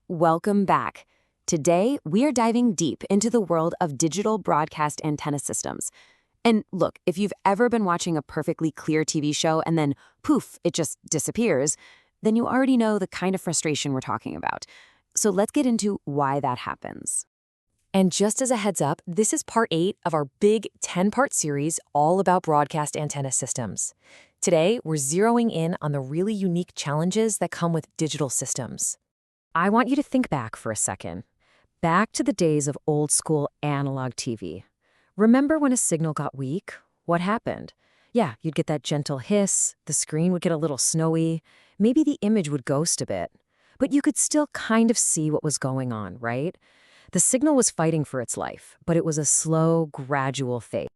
Welcome back. Today, we are diving deep into the world of digital broadcast antenna systems. And look, if you've ever been watching a perfectly clear TV show and then poof, it just disappears, then you already know the kind of frustration we're talking about. So let's get into why that happens. And just as a heads up, this is part 8 of our big 10-part series all about broadcast antenna systems. Today, we're zeroing in on the really unique challenges that come with digital systems. I want you to think back for a second. Back to the days of old-school analog TV. Remember when a signal got weak? What happened? Yeah, you'd get that gentle hiss, the screen would get a little snowy, maybe the image would ghost a bit. But you could still kind of see what was going on, right? The signal was fighting for its life, but it was a slow, gradual fade.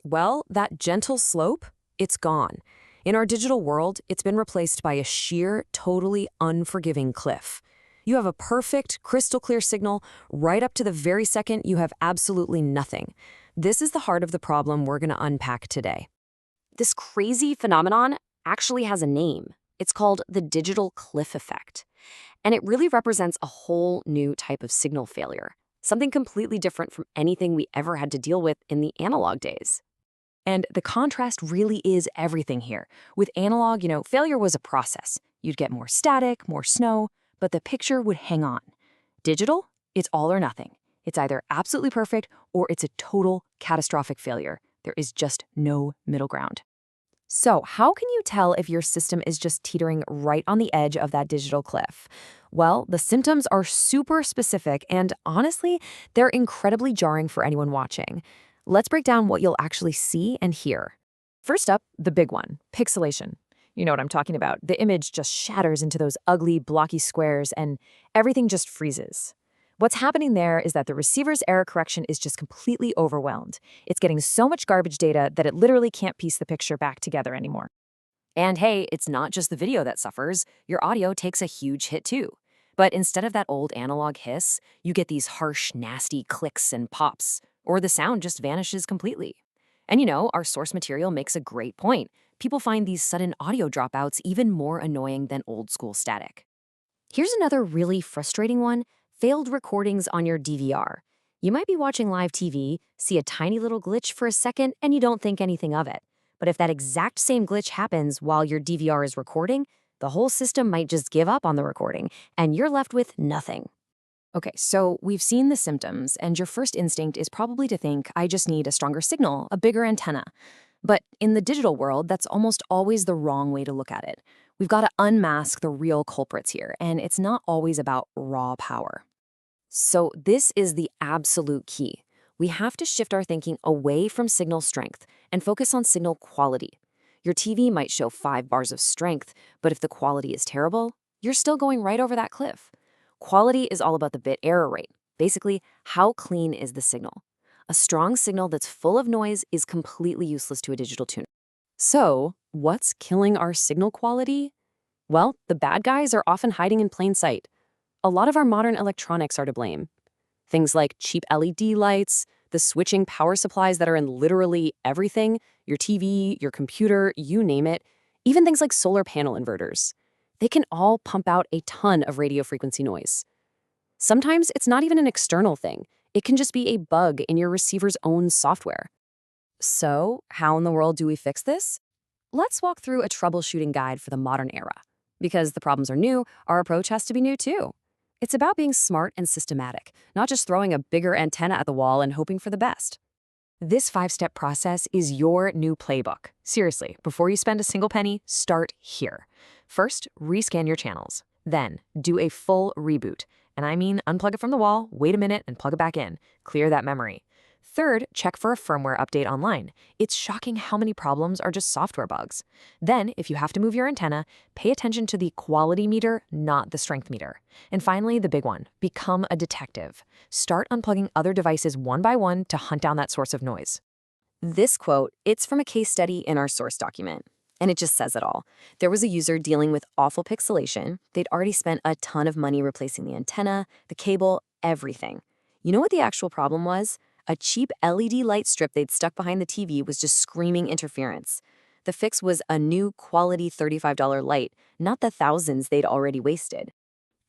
Well, that gentle slope, it's gone. In our digital world, it's been replaced by a sheer, totally unforgiving cliff. You have a perfect, crystal clear signal right up to the very second you have absolutely nothing. This is the heart of the problem we're going to unpack today. This crazy phenomenon actually has a name. It's called the digital cliff effect. And it really represents a whole new type of signal failure, something completely different from anything we ever had to deal with in the analog days. And the contrast really is everything here. With analog, failure was a process. You'd get more static, more snow, but the picture would hang on. Digital, it's all or nothing. It's either absolutely perfect or it's a total catastrophic failure. There is just no middle ground. So how can you tell if your system is just teetering right on the edge of that digital cliff? Well, the symptoms are super specific and honestly, they're incredibly jarring for anyone watching. Let's break down what you'll actually see and hear. First up, the big one, pixelation. You know what I'm talking about. The image just shatters into those ugly, blocky squares and everything just freezes. What's happening there is that the receiver's error correction is just completely overwhelmed. It's getting so much garbage data that it literally can't piece the picture back together anymore. And hey, it's not just the video that suffers. Your audio takes a huge hit too. But instead of that old analog hiss, you get these harsh, nasty clicks and pops, or the sound just vanishes completely. And our source material makes a great point. People find these sudden audio dropouts even more annoying than old-school static. Here's another really frustrating one, failed recordings on your DVR. You might be watching live TV, see a tiny little glitch for a second, and you don't think anything of it. But if that exact same glitch happens while your DVR is recording, the whole system might just give up on the recording, and you're left with nothing. Okay, so we've seen the symptoms, and your first instinct is probably to think, I just need a stronger signal, a bigger antenna. But in the digital world, that's almost always the wrong way to look at it. We've got to unmask the real culprits here, and it's not always about raw power. So this is the absolute key. We have to shift our thinking away from signal strength and focus on signal quality. Your TV might show 5 bars of strength, but if the quality is terrible, you're still going right over that cliff. Quality is all about the bit error rate. Basically, how clean is the signal? A strong signal that's full of noise is completely useless to a digital tuner. So, what's killing our signal quality? Well, the bad guys are often hiding in plain sight. A lot of our modern electronics are to blame. Things like cheap LED lights, the switching power supplies that are in literally everything, your TV, your computer, you name it, even things like solar panel inverters. They can all pump out a ton of radio frequency noise. Sometimes it's not even an external thing. It can just be a bug in your receiver's own software. So, how in the world do we fix this? Let's walk through a troubleshooting guide for the modern era. Because the problems are new, our approach has to be new too. It's about being smart and systematic, not just throwing a bigger antenna at the wall and hoping for the best. This 5-step process is your new playbook. Seriously, before you spend a single penny, start here. First, rescan your channels. Then, do a full reboot. And I mean unplug it from the wall, wait a minute, and plug it back in. Clear that memory. Third, check for a firmware update online. It's shocking how many problems are just software bugs. Then, if you have to move your antenna, pay attention to the quality meter, not the strength meter. And finally, the big one, become a detective. Start unplugging other devices one by one to hunt down that source of noise. This quote, it's from a case study in our source document. And it just says it all. There was a user dealing with awful pixelation. They'd already spent a ton of money replacing the antenna, the cable, everything. You know what the actual problem was? A cheap LED light strip they'd stuck behind the TV was just screaming interference. The fix was a new quality $35 light, not the thousands they'd already wasted.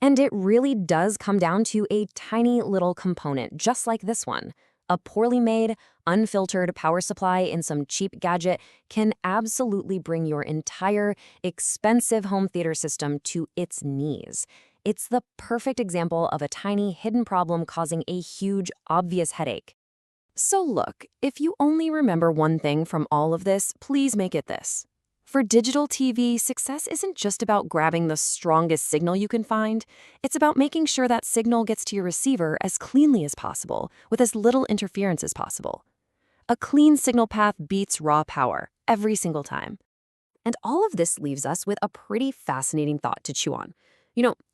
And it really does come down to a tiny little component, just like this one. A poorly made, unfiltered power supply in some cheap gadget can absolutely bring your entire expensive home theater system to its knees. It's the perfect example of a tiny hidden problem causing a huge, obvious headache. So look, if you only remember one thing from all of this, please make it this. For digital TV, success isn't just about grabbing the strongest signal you can find. It's about making sure that signal gets to your receiver as cleanly as possible, with as little interference as possible. A clean signal path beats raw power every single time. And all of this leaves us with a pretty fascinating thought to chew on.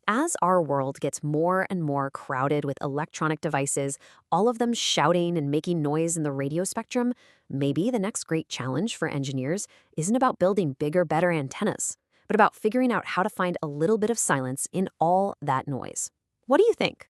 As our world gets more and more crowded with electronic devices, all of them shouting and making noise in the radio spectrum, maybe the next great challenge for engineers isn't about building bigger, better antennas, but about figuring out how to find a little bit of silence in all that noise. What do you think?